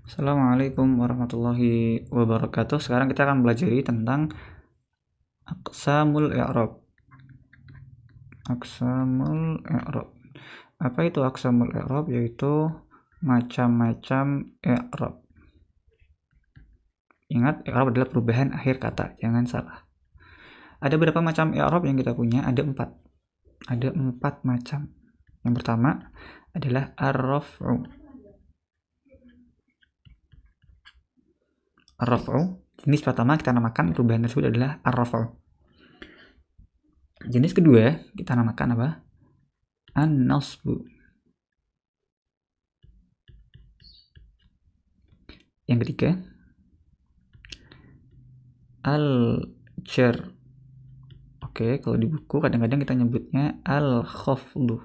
Assalamualaikum warahmatullahi wabarakatuh. Sekarang kita akan belajar tentang aqsamul i'rab. Aqsamul i'rab. Apa itu aqsamul i'rab? Yaitu macam-macam i'rab. Ingat, i'rab adalah perubahan akhir kata, jangan salah. Ada berapa macam i'rab yang kita punya? Ada 4. Ada 4 macam. Yang pertama adalah ar-raf'u. Ar-raf'u, jenis pertama kita namakan perubahan tersebut adalah ar-raf'u. Jenis kedua kita namakan apa? An-nasbu. Yang ketiga al-jar. Oke, kalau di buku kadang-kadang kita nyebutnya al-khafdu.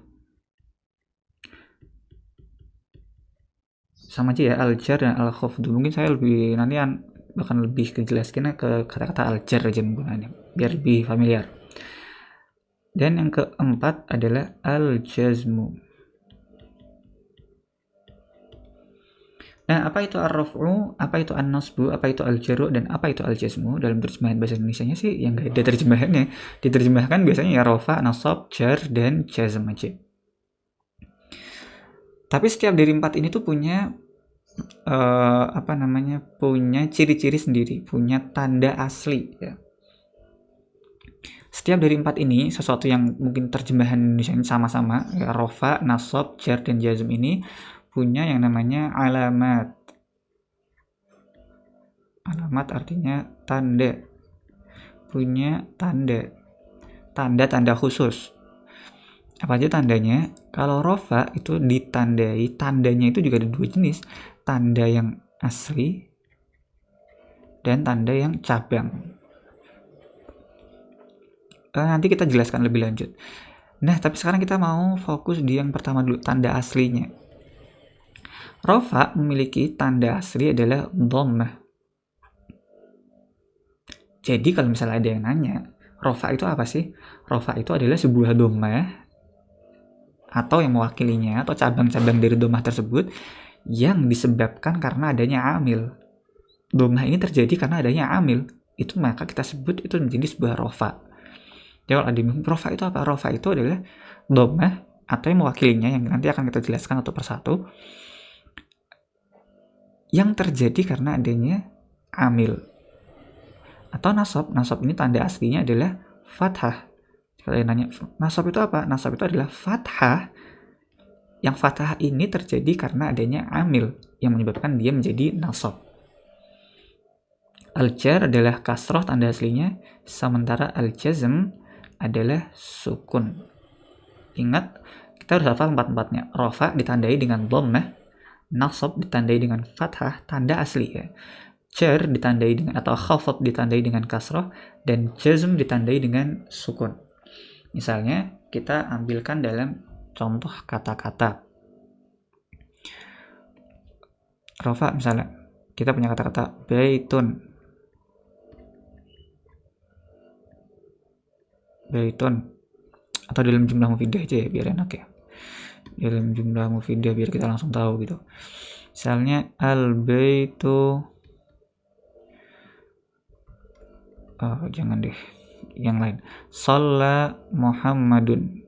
Sama aja ya, al-jar dan al-khafdu. Mungkin saya bahkan lebih kejelaskan ke kata-kata al-jar aja menggunakannya, biar lebih familiar. Dan yang keempat adalah al-jazmu. Nah, apa itu ar-raf'u, apa itu an-nasbu, apa itu al-jarru, dan apa itu al-jazmu? Dalam terjemahan bahasa Indonesianya sih yang gak ada terjemahannya. Diterjemahkan biasanya ya rafa, nasab, jar, dan jazm aja. Tapi setiap dari 4 ini tuh punya punya ciri-ciri sendiri, punya tanda asli ya. Setiap dari 4 ini, sesuatu yang mungkin terjemahan Indonesia ini sama-sama ya, rafa, nasab, jar, dan jazm ini punya yang namanya alamat. Alamat artinya tanda. Punya tanda. Tanda-tanda khusus. Apa aja tandanya? Kalau rafa itu ditandai, tandanya itu juga ada 2 jenis. Tanda yang asli dan tanda yang cabang. Nanti kita jelaskan lebih lanjut. Nah, tapi sekarang kita mau fokus di yang pertama dulu, tanda aslinya. Rafa memiliki tanda asli adalah dhammah. Jadi kalau misalnya ada yang nanya, rafa itu apa sih? Rafa itu adalah sebuah dhammah atau yang mewakilinya atau cabang-cabang dari dhammah tersebut yang disebabkan karena adanya amil. Dhammah ini terjadi karena adanya amil. Itu maka kita sebut itu menjadi sebuah rafa. Jadi kalau ada yang rafa itu apa? Rafa itu adalah dhammah atau yang mewakilinya yang nanti akan kita jelaskan satu persatu yang terjadi karena adanya amil. Atau nasab. Nasab ini tanda aslinya adalah fathah. Kalian nanya, nasab itu apa? Nasab itu adalah fathah. Yang fathah ini terjadi karena adanya amil yang menyebabkan dia menjadi nasab. Al-jar adalah kasroh tanda aslinya, sementara al-jazm adalah sukun. Ingat, kita harus hafal 4-4-nya. Rafa ditandai dengan dhammah, nasab ditandai dengan fathah, tanda asli ya. Jar ditandai dengan atau khafad ditandai dengan kasroh, dan jazm ditandai dengan sukun. Misalnya kita ambilkan dalam contoh kata-kata. Rafa misalnya kita punya kata-kata baitun. Baitun atau dalam jumlah mufidah aja ya biar enak ya. Dalam jumlah mufidah biar kita langsung tahu gitu. Misalnya al-baitu, jangan deh, yang lain. Shalla Muhammadun.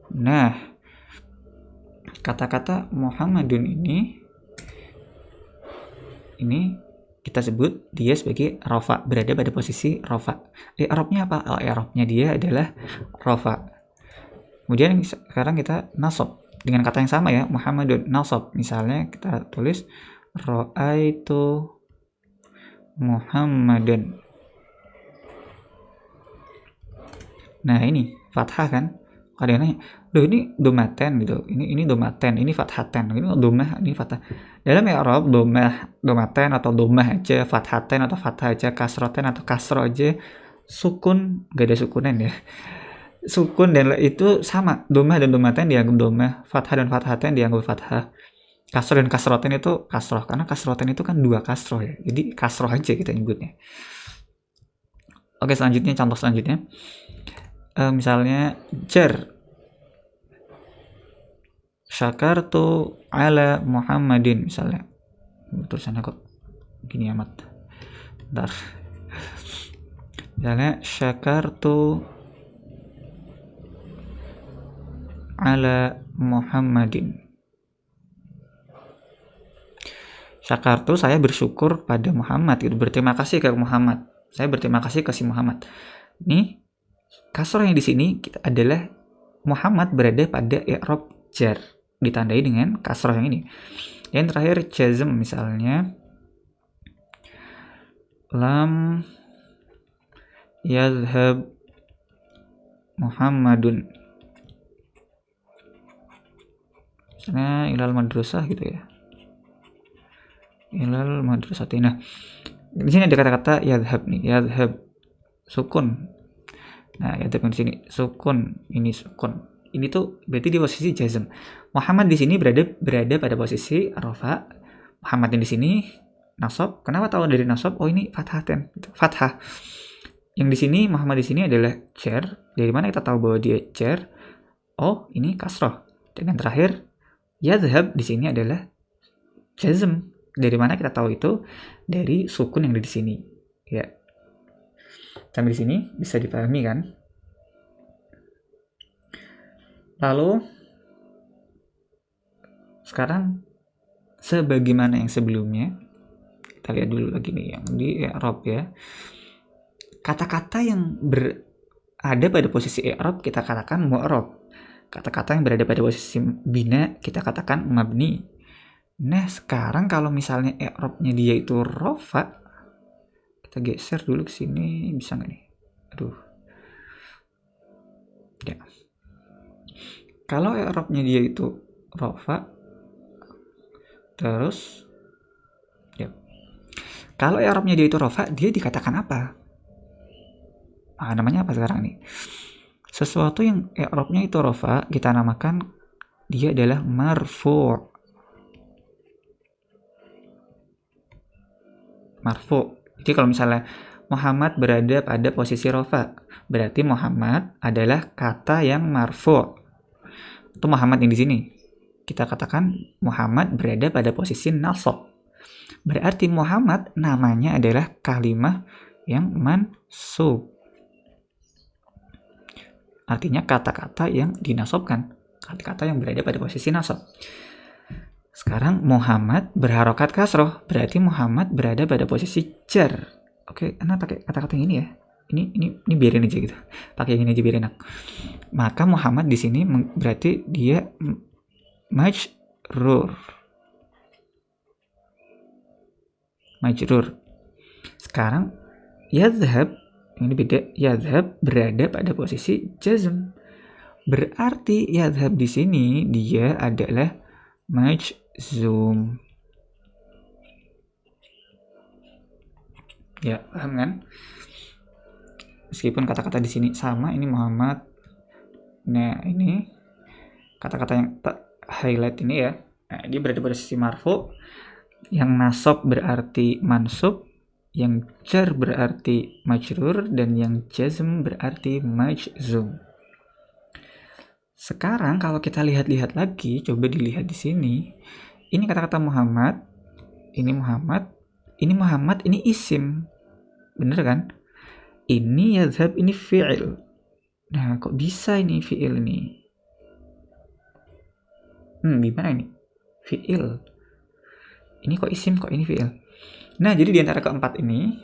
Nah, kata-kata Muhammadun ini kita sebut dia sebagai rafa, berada pada posisi rafa. I'rabnya apa? I'rabnya dia adalah rafa. Kemudian sekarang kita nasab dengan kata yang sama ya, Muhammadun, nasab. Misalnya kita tulis ra'aitu Muhammadan. Nah, ini fathah kan? Ada yang nanya, loh ini domaten gitu, ini domaten, ini fathaten, ini domah, ini fathah. Dalam i'rab domaten atau domah aja, fathaten atau fathah aja, kasroten atau kasro aja, sukun gak ada sukunan ya. Sukun dan itu sama, domah dan domaten dianggap domah, fathah dan fathaten dianggap fathah. Kasro dan kasroten itu kasroh, karena kasroten itu kan 2 kasroh ya, jadi kasroh aja kita nyebutnya. Oke, selanjutnya contoh selanjutnya. Misalnya jar. syakartu ala Muhammadin misalnya. Tulisannya kok gini amat. Bentar. Misalnya syakartu ala Muhammadin. Syakartu, saya bersyukur pada Muhammad, gitu. Berterima kasih ke Muhammad. Saya berterima kasih ke si Muhammad. Ini kasroh yang di sini adalah Muhammad berada pada i'rab jar, ditandai dengan kasroh yang ini. Yang terakhir jazm misalnya lam yadhhab Muhammadun. Misalnya ilal madrasah gitu ya. Ilal madrasati. Nah, di sini ada kata-kata yadhhab nih, yadhhab sukun. Nah, yadhhab di sini sukun, ini sukun. Ini tuh berarti di posisi jazm. Muhammad di sini berada pada posisi rafa. Muhammad yang di sini nasab. Kenapa tahu dari nasab? Oh, ini fathaten, gitu. Fathah. Yang di sini Muhammad di sini adalah jar. Dari mana kita tahu bahwa dia jar? Oh, ini kasroh. Dan yang terakhir yadhhab di sini adalah jazm. Dari mana kita tahu itu? Dari sukun yang ada di sini. Ya. Sampai di sini bisa dipahami kan? Lalu sekarang sebagaimana yang sebelumnya, kita lihat dulu lagi nih yang di i'rab ya. Kata-kata yang berada pada posisi i'rab kita katakan mu'rab. Kata-kata yang berada pada posisi bina kita katakan mabni. Nah, sekarang kalau misalnya i'rabnya dia itu rafa, kita geser dulu ke sini, bisa nggak nih? Aduh. Ya. Kalau i'rabnya dia itu rafa, terus ya. Kalau i'rabnya dia itu rafa, dia dikatakan apa? Ah, namanya apa sekarang nih? Sesuatu yang i'rabnya itu rafa, kita namakan dia adalah marfu'. Marfu. Jadi kalau misalnya Muhammad berada pada posisi rafa, berarti Muhammad adalah kata yang marfu. Itu Muhammad yang di sini. Kita katakan Muhammad berada pada posisi nasab. Berarti Muhammad namanya adalah kalimah yang mansub. Artinya kata-kata yang dinasabkan, kata-kata yang berada pada posisi nasab. Sekarang Muhammad berharokat kasroh, berarti Muhammad berada pada posisi jar. Oke, enak pakai kata-kata yang ini ya. Ini biarin aja gitu. Pakai yang ini aja biar enak. Maka Muhammad di sini berarti dia majrur. Majrur. Sekarang yadhhab, ini beda. Yadhhab berada pada posisi jazm. Berarti yadhhab di sini dia adalah majzum. Ya, paham kan? Meskipun kata-kata di sini sama, ini Muhammad. Nah, ini kata-kata yang highlight ini ya. Nah, dia berada pada sisi marfu. Yang nasab berarti mansub, yang jar berarti majrur, dan yang jazm berarti majzum. Sekarang kalau kita lihat-lihat lagi, coba dilihat di sini. Ini kata-kata Muhammad, ini Muhammad, ini Muhammad, ini isim. Bener kan? Ini yadhhab, ini fi'il. Nah, kok bisa ini fi'il ini? Gimana ini? Fi'il. Ini kok isim, kok ini fi'il? Nah, jadi di antara keempat ini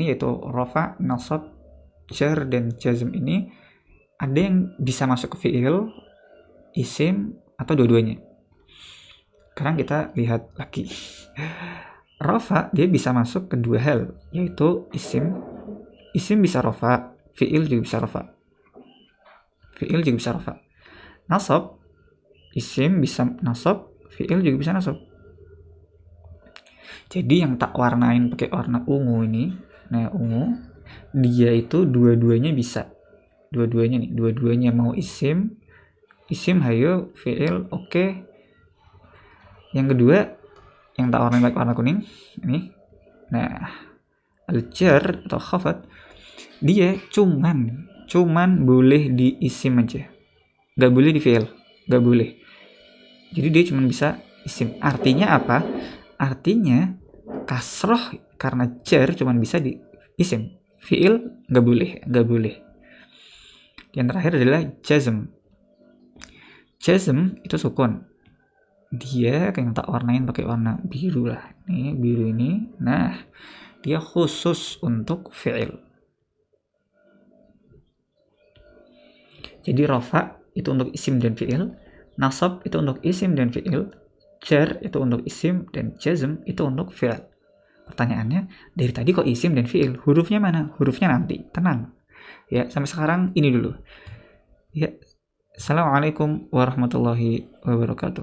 yaitu rafa, nasab, jar, dan jazm ini, ada yang bisa masuk ke fi'il, isim, atau dua-duanya. Sekarang kita lihat lagi. Rafa dia bisa masuk ke dua hal, yaitu isim. Isim bisa rafa, fi'il juga bisa rafa. Fi'il juga bisa rafa. Nasab, isim bisa nasab, fi'il juga bisa nasab. Jadi yang tak warnain pakai warna ungu ini, nah ungu, dia itu dua-duanya bisa. Dua-duanya nih, dua-duanya mau isim, hayo, fi'il, oke. Yang kedua, yang tak warnain pakai warna kuning, ini. Nah, al-jar atau khafat, dia cuman boleh di isim aja. Gak boleh di fi'il. nggak boleh. Jadi dia cuma bisa isim. Artinya apa? Artinya kasroh karena jar cuma bisa di isim. Fiil nggak boleh. Yang terakhir adalah jazm. Jazm itu sukun. Dia kayak tak warnain pakai warna biru lah. Ini biru ini. Nah, dia khusus untuk fiil. Jadi rafa itu untuk isim dan fiil, nasab itu untuk isim dan fiil, jar itu untuk isim, dan jazm itu untuk fiil. Pertanyaannya, dari tadi kok isim dan fiil? Hurufnya mana? Hurufnya nanti. Tenang. Ya, sampai sekarang ini dulu. Ya. Assalamualaikum warahmatullahi wabarakatuh.